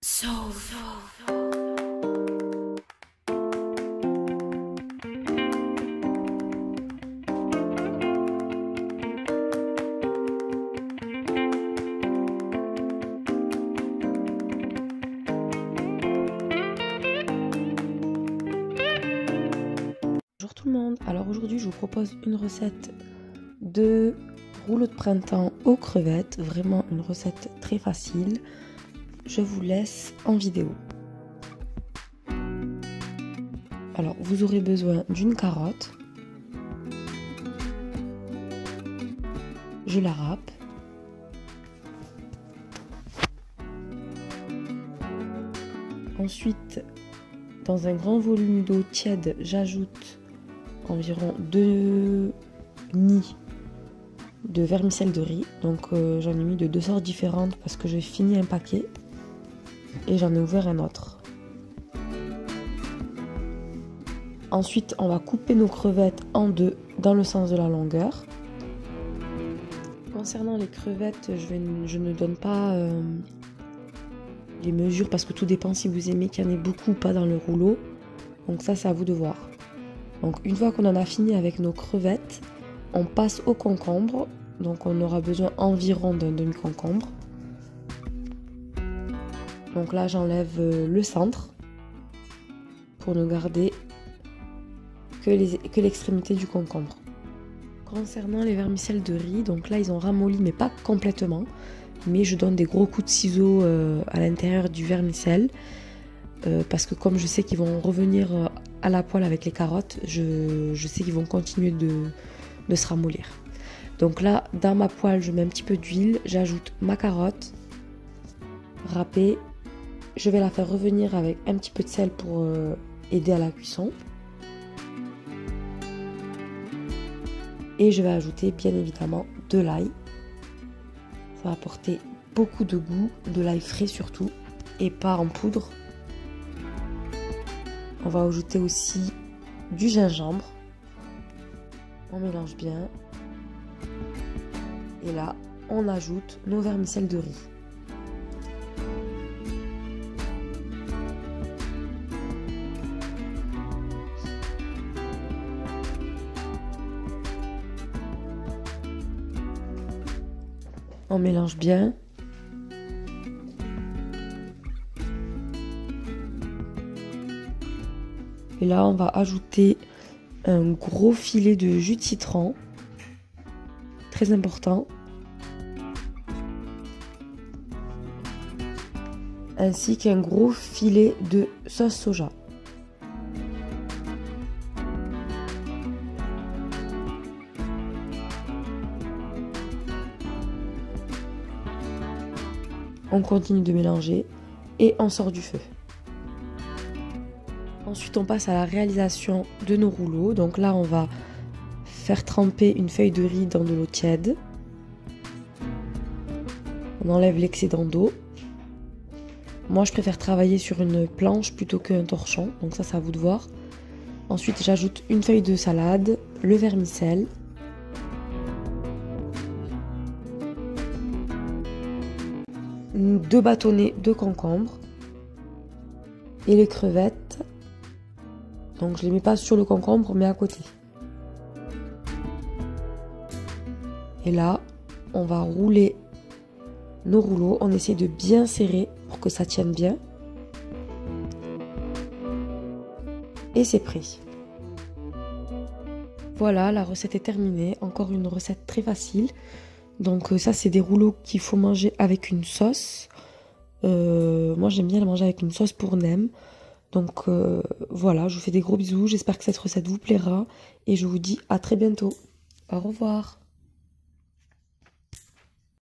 Soul. Bonjour tout le monde, alors aujourd'hui je vous propose une recette de rouleau de printemps aux crevettes, vraiment une recette très facile, je vous laisse en vidéo. Alors vous aurez besoin d'une carotte, je la râpe, ensuite dans un grand volume d'eau tiède j'ajoute environ 2 nids de vermicelle de riz. Donc j'en ai mis de 2 sortes différentes parce que j'ai fini un paquet et j'en ai ouvert un autre. Ensuite on va couper nos crevettes en deux dans le sens de la longueur. Concernant les crevettes, je ne donne pas les mesures parce que tout dépend si vous aimez qu'il y en ait beaucoup ou pas dans le rouleau. Donc ça c'est à vous de voir. Donc une fois qu'on en a fini avec nos crevettes, on passe au concombre. Donc on aura besoin environ d'un demi-concombre. Donc là j'enlève le centre pour ne garder que l'extrémité du concombre. Concernant les vermicelles de riz, donc là ils ont ramolli mais pas complètement. Mais je donne des gros coups de ciseaux à l'intérieur du vermicelle. Parce que comme je sais qu'ils vont revenir à la poêle avec les carottes, je sais qu'ils vont continuer de se ramollir. Donc là, dans ma poêle, je mets un petit peu d'huile, j'ajoute ma carotte râpée. Je vais la faire revenir avec un petit peu de sel pour aider à la cuisson. Et je vais ajouter bien évidemment de l'ail. Ça va apporter beaucoup de goût, de l'ail frais surtout, et pas en poudre. On va ajouter aussi du gingembre. On mélange bien. Et là, on ajoute nos vermicelles de riz. On mélange bien. Et là, on va ajouter un gros filet de jus de citron. Très important. Ainsi qu'un gros filet de sauce soja. On continue de mélanger et on sort du feu. Ensuite, on passe à la réalisation de nos rouleaux. Donc là, on va faire tremper une feuille de riz dans de l'eau tiède. On enlève l'excédent d'eau. Moi, je préfère travailler sur une planche plutôt qu'un torchon. Donc ça, c'est à vous de voir. Ensuite, j'ajoute une feuille de salade, le vermicelle. Deux bâtonnets de concombre. Et les crevettes. Donc je ne les mets pas sur le concombre, mais à côté. Et là, on va rouler nos rouleaux. On essaie de bien serrer pour que ça tienne bien. Et c'est prêt. Voilà, la recette est terminée. Encore une recette très facile. Donc ça, c'est des rouleaux qu'il faut manger avec une sauce. Moi, j'aime bien la manger avec une sauce pour nem. Donc voilà, je vous fais des gros bisous, j'espère que cette recette vous plaira et je vous dis à très bientôt. Au revoir.